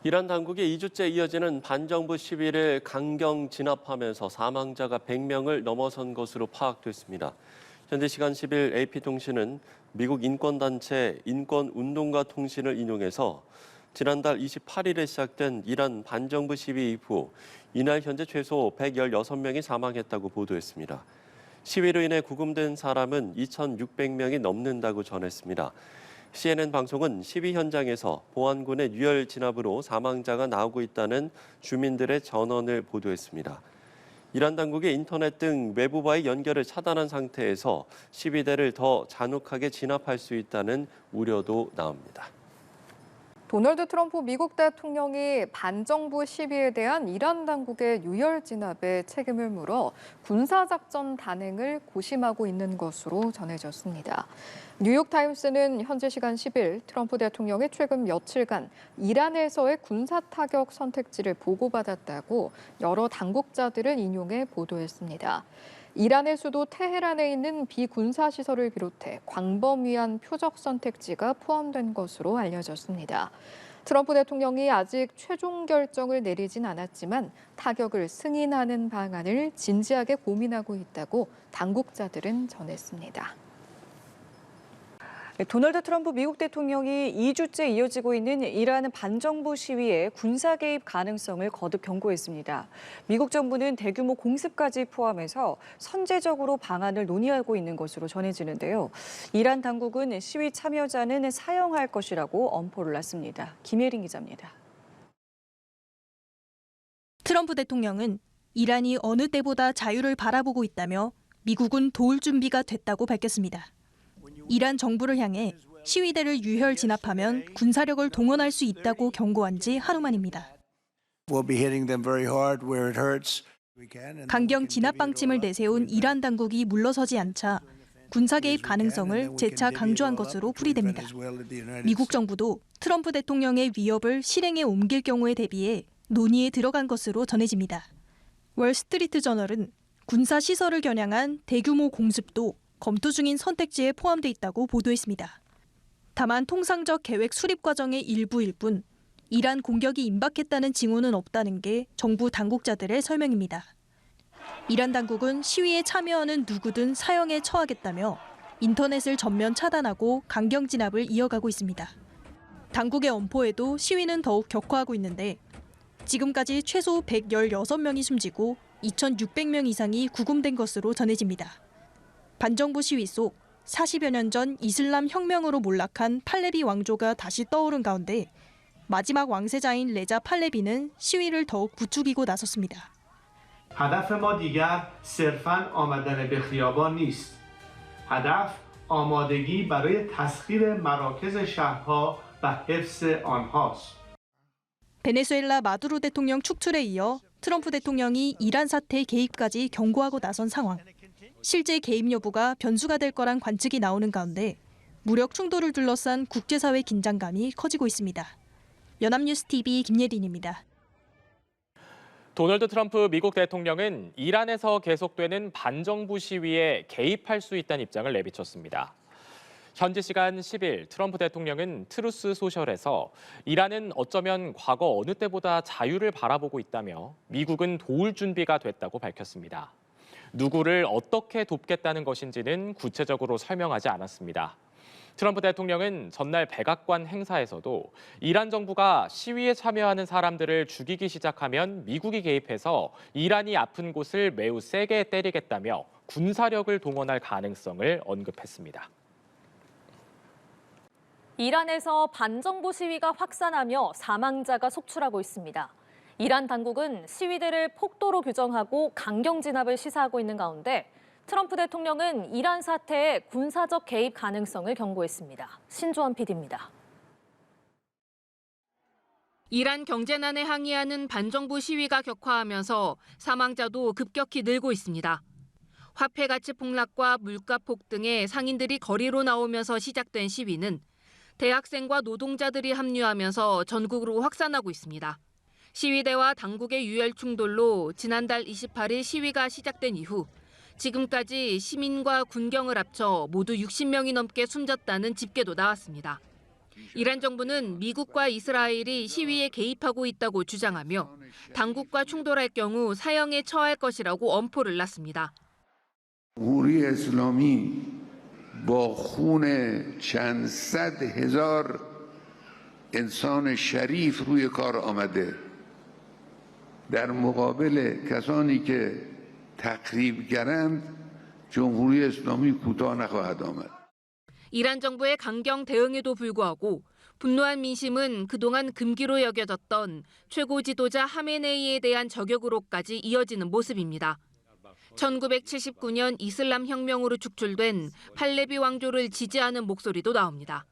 이란 당국이 2주째 이어지는 반정부 시위를 강경 진압하면서 사망자가 100명을 넘어선 것으로 파악됐습니다. 현지 시간 10일 AP통신은 미국 인권단체 인권운동가 통신을 인용해서 지난달 28일에 시작된 이란 반정부 시위 이후 이날 현재 최소 116명이 사망했다고 보도했습니다. 시위로 인해 구금된 사람은 2,600명이 넘는다고 전했습니다. CNN 방송은 시위 현장에서 보안군의 유혈 진압으로 사망자가 나오고 있다는 주민들의 전언을 보도했습니다. 이란 당국이 인터넷 등 외부와의 연결을 차단한 상태에서 시위대를 더 잔혹하게 진압할 수 있다는 우려도 나옵니다. 도널드 트럼프 미국 대통령이 반정부 시위에 대한 이란 당국의 유혈 진압에 책임을 물어 군사작전 단행을 고심하고 있는 것으로 전해졌습니다. 뉴욕타임스는 현지 시간 10일 트럼프 대통령이 최근 며칠간 이란에서의 군사 타격 선택지를 보고받았다고 여러 당국자들을 인용해 보도했습니다. 이란의 수도 테헤란에 있는 비군사 시설을 비롯해 광범위한 표적 선택지가 포함된 것으로 알려졌습니다. 트럼프 대통령이 아직 최종 결정을 내리진 않았지만 타격을 승인하는 방안을 진지하게 고민하고 있다고 당국자들은 전했습니다. 도널드 트럼프 미국 대통령이 2주째 이어지고 있는 이란 반정부 시위의 군사 개입 가능성을 거듭 경고했습니다. 미국 정부는 대규모 공습까지 포함해서 선제적으로 방안을 논의하고 있는 것으로 전해지는데요. 이란 당국은 시위 참여자는 사형할 것이라고 엄포를 놨습니다. 김예린 기자입니다. 트럼프 대통령은 이란이 어느 때보다 자유를 바라보고 있다며 미국은 도울 준비가 됐다고 밝혔습니다. 이란 정부를 향해 시위대를 유혈 진압하면 군사력을 동원할 수 있다고 경고한 지 하루 만입니다. 강경 진압 방침을 내세운 이란 당국이 물러서지 않자 군사 개입 가능성을 재차 강조한 것으로 풀이됩니다. 미국 정부도 트럼프 대통령의 위협을 실행에 옮길 경우에 대비해 논의에 들어간 것으로 전해집니다. 월스트리트 저널은 군사 시설을 겨냥한 대규모 공습도 검토 중인 선택지에 포함돼 있다고 보도했습니다. 다만 통상적 계획 수립 과정의 일부일 뿐 이란 공격이 임박했다는 징후는 없다는 게 정부 당국자들의 설명입니다. 이란 당국은 시위에 참여하는 누구든 사형에 처하겠다며 인터넷을 전면 차단하고 강경 진압을 이어가고 있습니다. 당국의 엄포에도 시위는 더욱 격화하고 있는데 지금까지 최소 116명이 숨지고 2,600명 이상이 구금된 것으로 전해집니다. 반정부 시위 속 40여 년 전 이슬람 혁명으로 몰락한 팔레비 왕조가 다시 떠오른 가운데 마지막 왕세자인 레자 팔레비는 시위를 더욱 부추기고 나섰습니다. هدف ما دیگر صرفاً آمدن به خیابان نیست. هدف آمادگی برای تسخیر مراکز شهرها و حفظ آنهاست. 베네수엘라 마두로 대통령 축출에 이어 트럼프 대통령이 이란 사태 개입까지 경고하고 나선 상황. 실제 개입 여부가 변수가 될 거란 관측이 나오는 가운데 무력 충돌을 둘러싼 국제사회 긴장감이 커지고 있습니다. 연합뉴스 TV 김예린입니다. 도널드 트럼프 미국 대통령은 이란에서 계속되는 반정부 시위에 개입할 수 있다는 입장을 내비쳤습니다. 현지 시간 10일 트럼프 대통령은 트루스 소셜에서 이란은 어쩌면 과거 어느 때보다 자유를 바라보고 있다며 미국은 도울 준비가 됐다고 밝혔습니다. 누구를 어떻게 돕겠다는 것인지는 구체적으로 설명하지 않았습니다. 트럼프 대통령은 전날 백악관 행사에서도 이란 정부가 시위에 참여하는 사람들을 죽이기 시작하면 미국이 개입해서 이란이 아픈 곳을 매우 세게 때리겠다며 군사력을 동원할 가능성을 언급했습니다. 이란에서 반정부 시위가 확산하며 사망자가 속출하고 있습니다. 이란 당국은 시위대를 폭도로 규정하고 강경 진압을 시사하고 있는 가운데 트럼프 대통령은 이란 사태의 군사적 개입 가능성을 경고했습니다. 신조한 PD입니다. 이란 경제난에 항의하는 반정부 시위가 격화하면서 사망자도 급격히 늘고 있습니다. 화폐 가치 폭락과 물가 폭등에 상인들이 거리로 나오면서 시작된 시위는 대학생과 노동자들이 합류하면서 전국으로 확산하고 있습니다. 시위대와 당국의 유혈 충돌로 지난달 28일 시위가 시작된 이후 지금까지 시민과 군경을 합쳐 모두 60명이 넘게 숨졌다는 집계도 나왔습니다. 이란 정부는 미국과 이스라엘이 시위에 개입하고 있다고 주장하며 당국과 충돌할 경우 사형에 처할 것이라고 엄포를 놨습니다. جمهوری اسلامی با خون چند صد هزار انسان شریف روی کار آمده در مقابل کسانی که تخریبگرند جمهوری اسلامی کوتاه نخواهد آمد. 이란 정부의 강경 대응에도 불구하고 분노한 민심은 그동안 금기로 여겨졌던 최고 지도자 하메네이에 대한 저격으로까지 이어지는 모습입니다. 1979년 이슬람 혁명으로 축출된 팔레비 왕조를 지지하는 목소리도 나옵니다.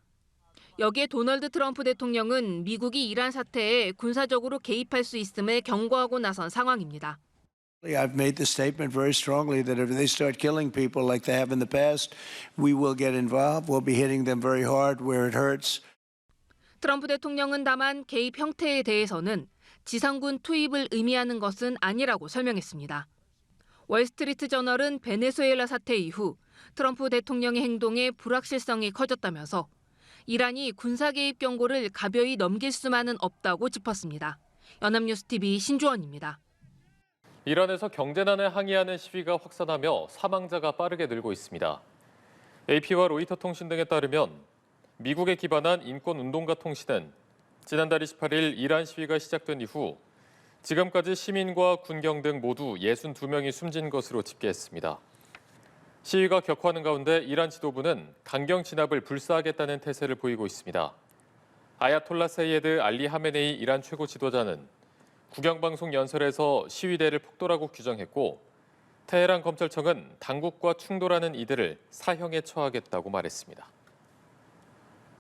여기에 도널드 트럼프 대통령은 미국이 이란 사태에 군사적으로 개입할 수 있음을 경고하고 나선 상황입니다. I've made the statement very strongly that if they start killing people like they have in the past, we will get involved. We'll be hitting them very hard where it hurts. 트럼프 대통령은 다만 개입 형태에 대해서는 지상군 투입을 의미하는 것은 아니라고 설명했습니다. 월스트리트 저널은 베네수엘라 사태 이후 트럼프 대통령의 행동에 불확실성이 커졌다면서 이란이 군사 개입 경고를 가벼이 넘길 수만은 없다고 짚었습니다. 연합뉴스TV 신주원입니다. 이란에서 경제난에 항의하는 시위가 확산하며 사망자가 빠르게 늘고 있습니다. AP와 로이터 통신 등에 따르면 미국에 기반한 인권운동가 통신은 지난달 28일 이란 시위가 시작된 이후 지금까지 시민과 군경 등 모두 62명이 숨진 것으로 집계했습니다. 시위가 격화하는 가운데 이란 지도부는 강경 진압을 불사하겠다는 태세를 보이고 있습니다. 아야톨라 세이에드 알리 하메네이 이란 최고 지도자는 국영방송 연설에서 시위대를 폭도라고 규정했고 테헤란 검찰청은 당국과 충돌하는 이들을 사형에 처하겠다고 말했습니다.